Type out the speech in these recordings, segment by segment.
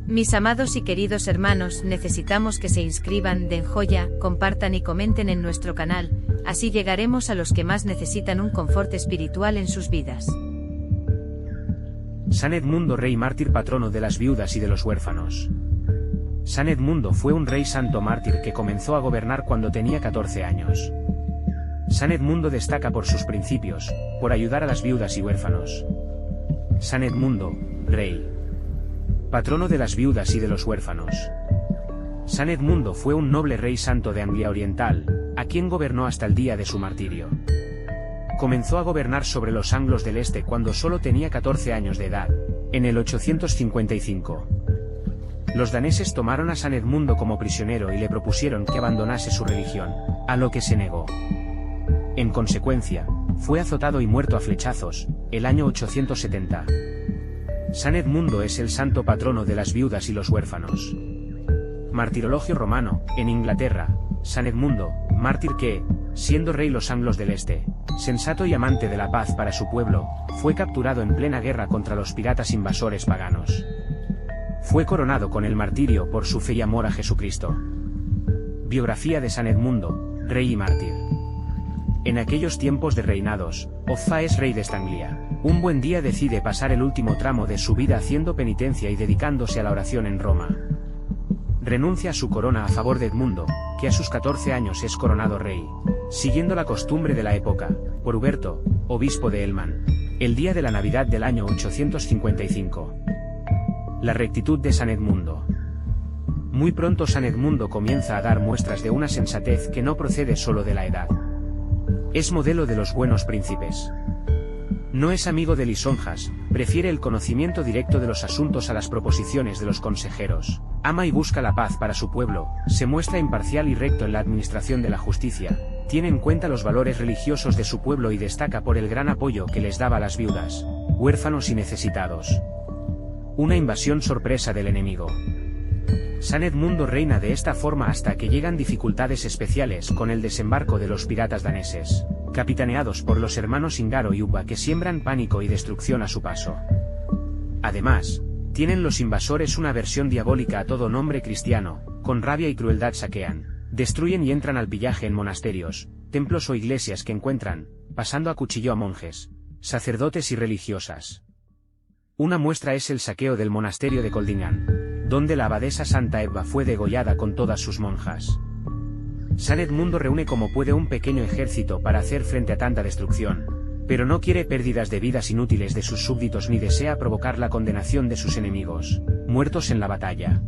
Mis amados y queridos hermanos, necesitamos que se inscriban, den joya, compartan y comenten en nuestro canal, así llegaremos a los que más necesitan un confort espiritual en sus vidas. San Edmundo, rey mártir, patrono de las viudas y de los huérfanos. San Edmundo fue un rey santo mártir que comenzó a gobernar cuando tenía 14 años. San Edmundo destaca por sus principios, por ayudar a las viudas y huérfanos. San Edmundo, rey, patrono de las viudas y de los huérfanos. San Edmundo fue un noble rey santo de Anglia Oriental, a quien gobernó hasta el día de su martirio. Comenzó a gobernar sobre los anglos del este cuando solo tenía 14 años de edad, en el 855. Los daneses tomaron a San Edmundo como prisionero y le propusieron que abandonase su religión, a lo que se negó. En consecuencia, fue azotado y muerto a flechazos, el año 870. San Edmundo es el santo patrono de las viudas y los huérfanos. Martirologio romano, en Inglaterra, San Edmundo, mártir que, siendo rey los anglos del este, sensato y amante de la paz para su pueblo, fue capturado en plena guerra contra los piratas invasores paganos. Fue coronado con el martirio por su fe y amor a Jesucristo. Biografía de San Edmundo, rey y mártir. En aquellos tiempos de reinados, Offa es rey de Estanglia. Un buen día decide pasar el último tramo de su vida haciendo penitencia y dedicándose a la oración en Roma. Renuncia a su corona a favor de Edmundo, que a sus 14 años es coronado rey, siguiendo la costumbre de la época, por Huberto, obispo de Elman, el día de la Navidad del año 855. La rectitud de San Edmundo. Muy pronto San Edmundo comienza a dar muestras de una sensatez que no procede solo de la edad. Es modelo de los buenos príncipes. No es amigo de lisonjas, prefiere el conocimiento directo de los asuntos a las proposiciones de los consejeros, ama y busca la paz para su pueblo, se muestra imparcial y recto en la administración de la justicia, tiene en cuenta los valores religiosos de su pueblo y destaca por el gran apoyo que les daba a las viudas, huérfanos y necesitados. Una invasión sorpresa del enemigo. San Edmundo reina de esta forma hasta que llegan dificultades especiales con el desembarco de los piratas daneses, capitaneados por los hermanos Ingaro y Ubba, que siembran pánico y destrucción a su paso. Además, tienen los invasores una aversión diabólica a todo nombre cristiano, con rabia y crueldad saquean, destruyen y entran al pillaje en monasterios, templos o iglesias que encuentran, pasando a cuchillo a monjes, sacerdotes y religiosas. Una muestra es el saqueo del monasterio de Coldingham, donde la abadesa Santa Ebba fue degollada con todas sus monjas. San Edmundo reúne como puede un pequeño ejército para hacer frente a tanta destrucción, pero no quiere pérdidas de vidas inútiles de sus súbditos ni desea provocar la condenación de sus enemigos, muertos en la batalla.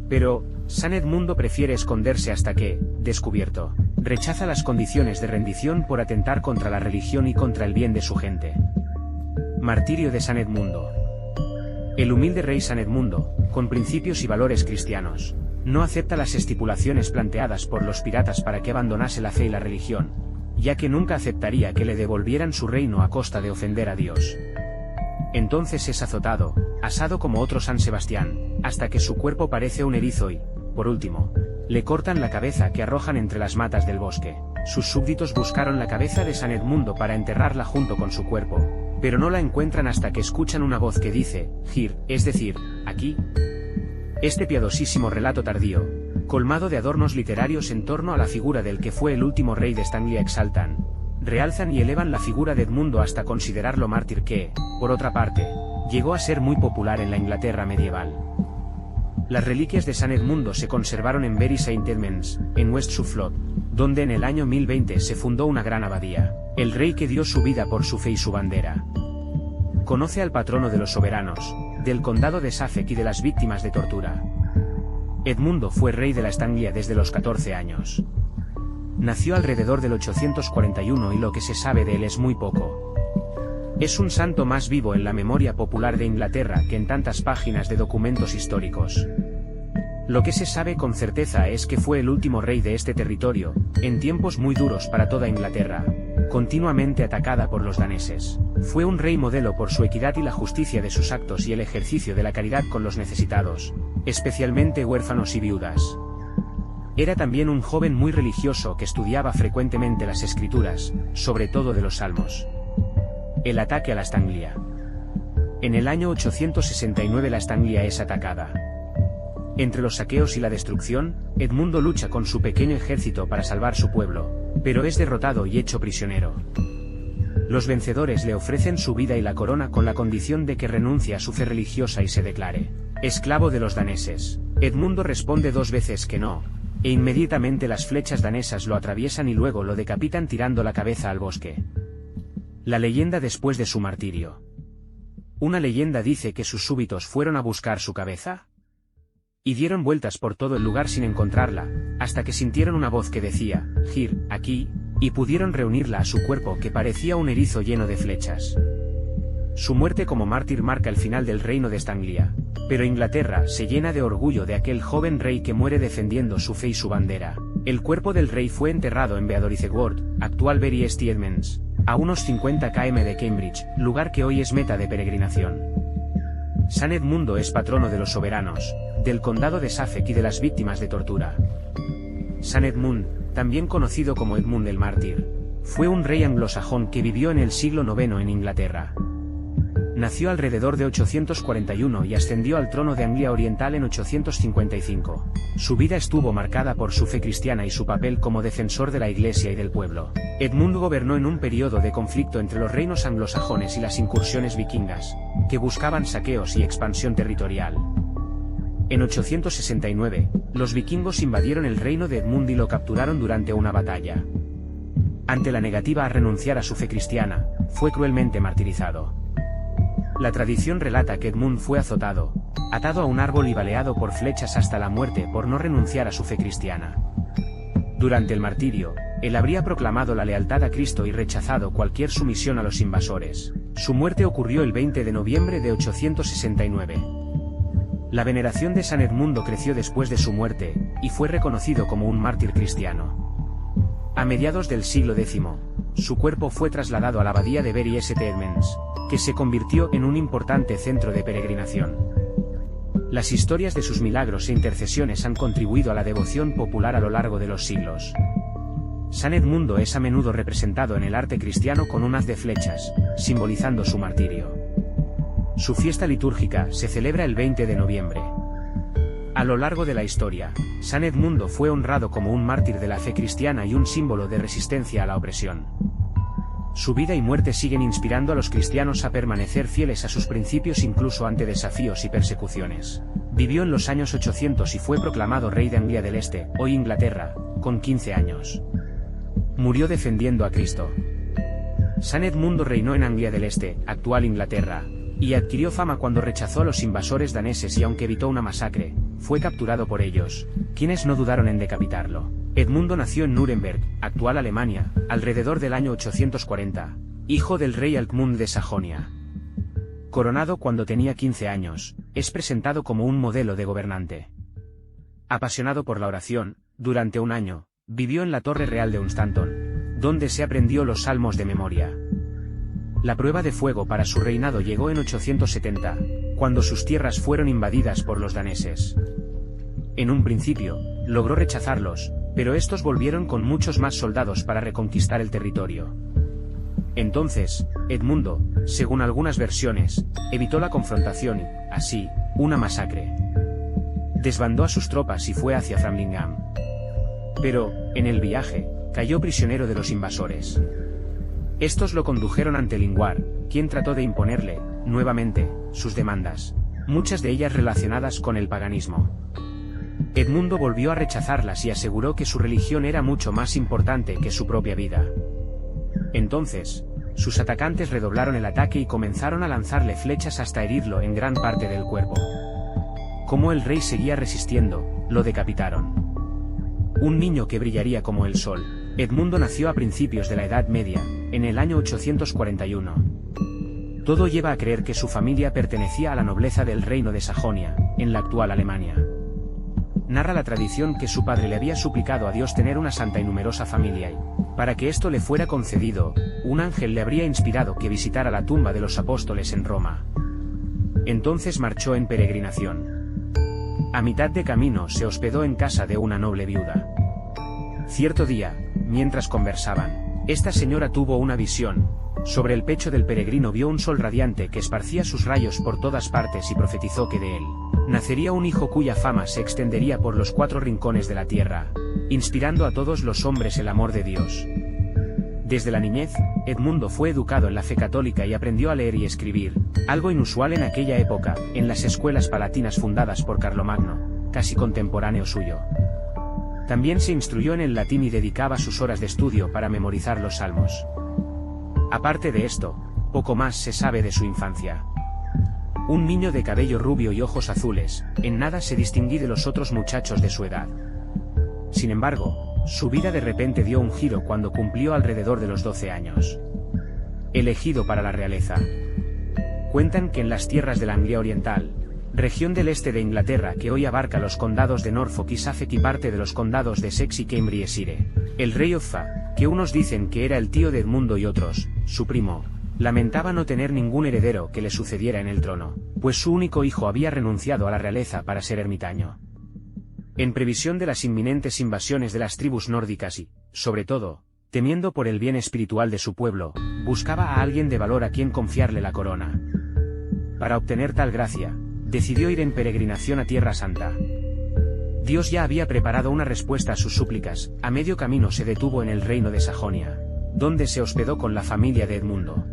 Pero, San Edmundo prefiere esconderse hasta que, descubierto, rechaza las condiciones de rendición por atentar contra la religión y contra el bien de su gente. Martirio de San Edmundo. El humilde rey San Edmundo, con principios y valores cristianos, no acepta las estipulaciones planteadas por los piratas para que abandonase la fe y la religión, ya que nunca aceptaría que le devolvieran su reino a costa de ofender a Dios. Entonces es azotado, asado como otro San Sebastián, hasta que su cuerpo parece un erizo y, por último, le cortan la cabeza que arrojan entre las matas del bosque. Sus súbditos buscaron la cabeza de San Edmundo para enterrarla junto con su cuerpo, pero no la encuentran hasta que escuchan una voz que dice, Here, es decir, aquí. Este piadosísimo relato tardío, colmado de adornos literarios en torno a la figura del que fue el último rey de Estanglia, exaltan, realzan y elevan la figura de Edmundo hasta considerarlo mártir que, por otra parte, llegó a ser muy popular en la Inglaterra medieval. Las reliquias de San Edmundo se conservaron en Bury St. Edmunds, en West Suffolk, donde en el año 1020 se fundó una gran abadía, el rey que dio su vida por su fe y su bandera. Conoce al patrono de los soberanos, del condado de Suffolk y de las víctimas de tortura. Edmundo fue rey de la Estanglia desde los 14 años. Nació alrededor del 841 y lo que se sabe de él es muy poco. Es un santo más vivo en la memoria popular de Inglaterra que en tantas páginas de documentos históricos. Lo que se sabe con certeza es que fue el último rey de este territorio, en tiempos muy duros para toda Inglaterra, continuamente atacada por los daneses. Fue un rey modelo por su equidad y la justicia de sus actos y el ejercicio de la caridad con los necesitados, especialmente huérfanos y viudas. Era también un joven muy religioso que estudiaba frecuentemente las escrituras, sobre todo de los salmos. El ataque a la Estanglia. En el año 869 la Estanglia es atacada. Entre los saqueos y la destrucción, Edmundo lucha con su pequeño ejército para salvar su pueblo, pero es derrotado y hecho prisionero. Los vencedores le ofrecen su vida y la corona con la condición de que renuncie a su fe religiosa y se declare esclavo de los daneses. Edmundo responde 2 veces que no, e inmediatamente las flechas danesas lo atraviesan y luego lo decapitan tirando la cabeza al bosque. La leyenda después de su martirio. Una leyenda dice que sus súbditos fueron a buscar su cabeza y dieron vueltas por todo el lugar sin encontrarla, hasta que sintieron una voz que decía, «Gir, aquí», y pudieron reunirla a su cuerpo que parecía un erizo lleno de flechas. Su muerte como mártir marca el final del reino de Estanglia, pero Inglaterra se llena de orgullo de aquel joven rey que muere defendiendo su fe y su bandera. El cuerpo del rey fue enterrado en Beadorizegward, actual Bury St Edmunds, a unos 50 km de Cambridge, lugar que hoy es meta de peregrinación. San Edmundo es patrono de los soberanos, del condado de Suffolk y de las víctimas de tortura. San Edmund, también conocido como Edmund el Mártir, fue un rey anglosajón que vivió en el siglo IX en Inglaterra. Nació alrededor de 841 y ascendió al trono de Anglia Oriental en 855. Su vida estuvo marcada por su fe cristiana y su papel como defensor de la iglesia y del pueblo. Edmund gobernó en un periodo de conflicto entre los reinos anglosajones y las incursiones vikingas, que buscaban saqueos y expansión territorial. En 869, los vikingos invadieron el reino de Edmund y lo capturaron durante una batalla. Ante la negativa a renunciar a su fe cristiana, fue cruelmente martirizado. La tradición relata que Edmund fue azotado, atado a un árbol y baleado por flechas hasta la muerte por no renunciar a su fe cristiana. Durante el martirio, él habría proclamado la lealtad a Cristo y rechazado cualquier sumisión a los invasores. Su muerte ocurrió el 20 de noviembre de 869. La veneración de San Edmundo creció después de su muerte, y fue reconocido como un mártir cristiano. A mediados del siglo X, su cuerpo fue trasladado a la abadía de Bury St Edmunds, que se convirtió en un importante centro de peregrinación. Las historias de sus milagros e intercesiones han contribuido a la devoción popular a lo largo de los siglos. San Edmundo es a menudo representado en el arte cristiano con un haz de flechas, simbolizando su martirio. Su fiesta litúrgica se celebra el 20 de noviembre. A lo largo de la historia, San Edmundo fue honrado como un mártir de la fe cristiana y un símbolo de resistencia a la opresión. Su vida y muerte siguen inspirando a los cristianos a permanecer fieles a sus principios incluso ante desafíos y persecuciones. Vivió en los años 800 y fue proclamado rey de Anglia del Este, hoy Inglaterra, con 15 años. Murió defendiendo a Cristo. San Edmundo reinó en Anglia del Este, actual Inglaterra, y adquirió fama cuando rechazó a los invasores daneses y aunque evitó una masacre, fue capturado por ellos, quienes no dudaron en decapitarlo. Edmundo nació en Nuremberg, actual Alemania, alrededor del año 840, hijo del rey Alcmund de Sajonia. Coronado cuando tenía 15 años, es presentado como un modelo de gobernante. Apasionado por la oración, durante un año, vivió en la Torre Real de Hunstanton, donde se aprendió los salmos de memoria. La prueba de fuego para su reinado llegó en 870, cuando sus tierras fueron invadidas por los daneses. En un principio, logró rechazarlos, pero estos volvieron con muchos más soldados para reconquistar el territorio. Entonces, Edmundo, según algunas versiones, evitó la confrontación y, así, una masacre. Desbandó a sus tropas y fue hacia Framlingham. Pero, en el viaje, cayó prisionero de los invasores. Estos lo condujeron ante Lingwar, quien trató de imponerle, nuevamente, sus demandas, muchas de ellas relacionadas con el paganismo. Edmundo volvió a rechazarlas y aseguró que su religión era mucho más importante que su propia vida. Entonces, sus atacantes redoblaron el ataque y comenzaron a lanzarle flechas hasta herirlo en gran parte del cuerpo. Como el rey seguía resistiendo, lo decapitaron. Un niño que brillaría como el sol, Edmundo nació a principios de la Edad Media, en el año 841. Todo lleva a creer que su familia pertenecía a la nobleza del reino de Sajonia, en la actual Alemania. Narra la tradición que su padre le había suplicado a Dios tener una santa y numerosa familia y, para que esto le fuera concedido, un ángel le habría inspirado que visitara la tumba de los apóstoles en Roma. Entonces marchó en peregrinación. A mitad de camino se hospedó en casa de una noble viuda. Cierto día, mientras conversaban, esta señora tuvo una visión, Sobre el pecho del peregrino vio un sol radiante que esparcía sus rayos por todas partes y profetizó que de él nacería un hijo cuya fama se extendería por los 4 rincones de la tierra, inspirando a todos los hombres el amor de Dios. Desde la niñez, Edmundo fue educado en la fe católica y aprendió a leer y escribir, algo inusual en aquella época, en las escuelas palatinas fundadas por Carlomagno, casi contemporáneo suyo. También se instruyó en el latín y dedicaba sus horas de estudio para memorizar los salmos. Aparte de esto, poco más se sabe de su infancia. Un niño de cabello rubio y ojos azules, en nada se distinguía de los otros muchachos de su edad. Sin embargo, su vida de repente dio un giro cuando cumplió alrededor de los 12 años. Elegido para la realeza. Cuentan que en las tierras de la Anglia Oriental, región del este de Inglaterra que hoy abarca los condados de Norfolk y Suffolk y parte de los condados de Essex y Cambridgeshire, el rey Offa, que unos dicen que era el tío de Edmundo y otros, su primo, lamentaba no tener ningún heredero que le sucediera en el trono, pues su único hijo había renunciado a la realeza para ser ermitaño. En previsión de las inminentes invasiones de las tribus nórdicas y, sobre todo, temiendo por el bien espiritual de su pueblo, buscaba a alguien de valor a quien confiarle la corona. Para obtener tal gracia, decidió ir en peregrinación a Tierra Santa. Dios ya había preparado una respuesta a sus súplicas, a medio camino se detuvo en el reino de Sajonia, donde se hospedó con la familia de Edmundo.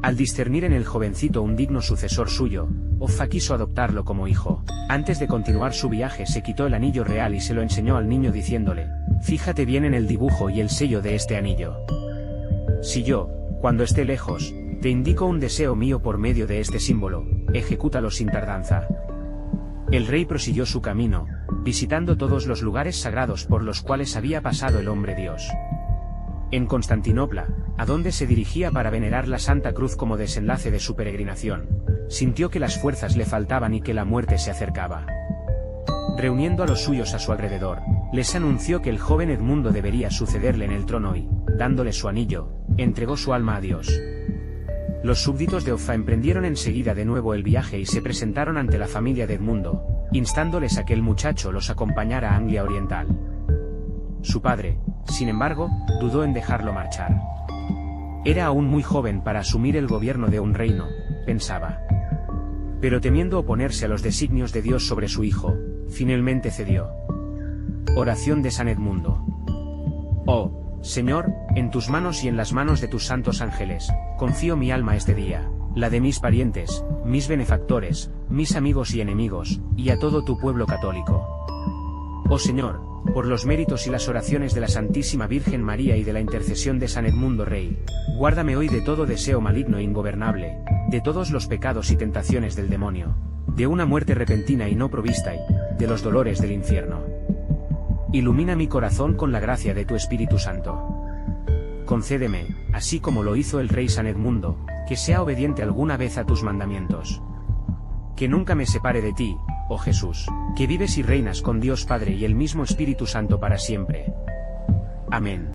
Al discernir en el jovencito un digno sucesor suyo, Offa quiso adoptarlo como hijo. Antes de continuar su viaje se quitó el anillo real y se lo enseñó al niño diciéndole, fíjate bien en el dibujo y el sello de este anillo. Si yo, cuando esté lejos, te indico un deseo mío por medio de este símbolo, ejecútalo sin tardanza. El rey prosiguió su camino, visitando todos los lugares sagrados por los cuales había pasado el hombre Dios. En Constantinopla, a donde se dirigía para venerar la Santa Cruz como desenlace de su peregrinación, sintió que las fuerzas le faltaban y que la muerte se acercaba. Reuniendo a los suyos a su alrededor, les anunció que el joven Edmundo debería sucederle en el trono y, dándole su anillo, entregó su alma a Dios. Los súbditos de Offa emprendieron enseguida de nuevo el viaje y se presentaron ante la familia de Edmundo, instándoles a que el muchacho los acompañara a Anglia Oriental. Su padre, sin embargo, dudó en dejarlo marchar. Era aún muy joven para asumir el gobierno de un reino, pensaba. Pero temiendo oponerse a los designios de Dios sobre su hijo, finalmente cedió. Oración de San Edmundo. Oh, Señor, en tus manos y en las manos de tus santos ángeles, confío mi alma este día, la de mis parientes, mis benefactores, mis amigos y enemigos, y a todo tu pueblo católico. Oh Señor, por los méritos y las oraciones de la Santísima Virgen María y de la intercesión de San Edmundo Rey, guárdame hoy de todo deseo maligno e ingobernable, de todos los pecados y tentaciones del demonio, de una muerte repentina y no provista y, de los dolores del infierno. Ilumina mi corazón con la gracia de tu Espíritu Santo. Concédeme, así como lo hizo el rey San Edmundo, que sea obediente alguna vez a tus mandamientos. Que nunca me separe de ti, oh Jesús, que vives y reinas con Dios Padre y el mismo Espíritu Santo para siempre. Amén.